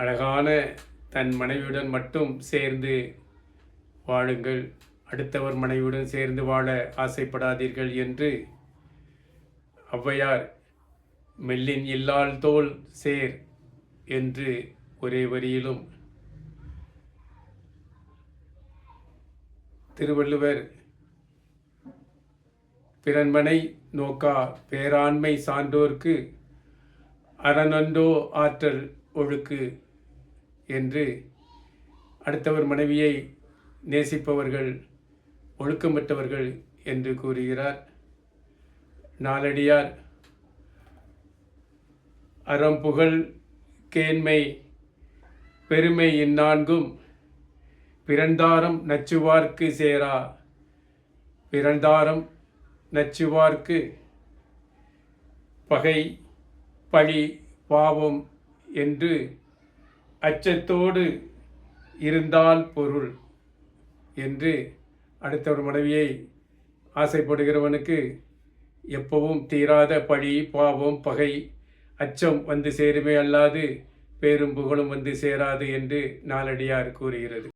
அழகான தன் மனைவியுடன் மட்டும் சேர்ந்து வாழுங்கள், அடுத்தவர் மனைவியுடன் சேர்ந்து வாழ ஆசைப்படாதீர்கள் என்று ஔவையார் மெல்லின் இல்லாள் தோள் சேர் என்று ஒரே வரியிலும், திருவள்ளுவர் பிறன்மனை நோக்கா பேராண்மை சான்றோர்க்கு அறனன்றோ ஆற்றல் ஒழுக்கு என்று அடுத்தவர் மனைவியை நேசிப்பவர்கள் ஒழுக்கமற்றவர்கள் என்று கூறுகிறார். நாலடியார் அறம்புகழ் கேண்மை பெருமை இந்நான்கும் பிறந்தாரம் நச்சுவார்க்கு சேரா, பிறந்தாரம் நச்சுவார்க்கு பகை பழி பாவம் என்று அச்சத்தோடு இருந்தால் பொருள் என்று அடுத்தவர் மனைவியை ஆசைப்படுகிறவனுக்கு எப்பவும் தீராத பழி பாவம் பகை அச்சம் வந்து சேருமே அல்லாது பேரும் புகழும் வந்து சேராது என்று நாலடியார் கூறுகிறது.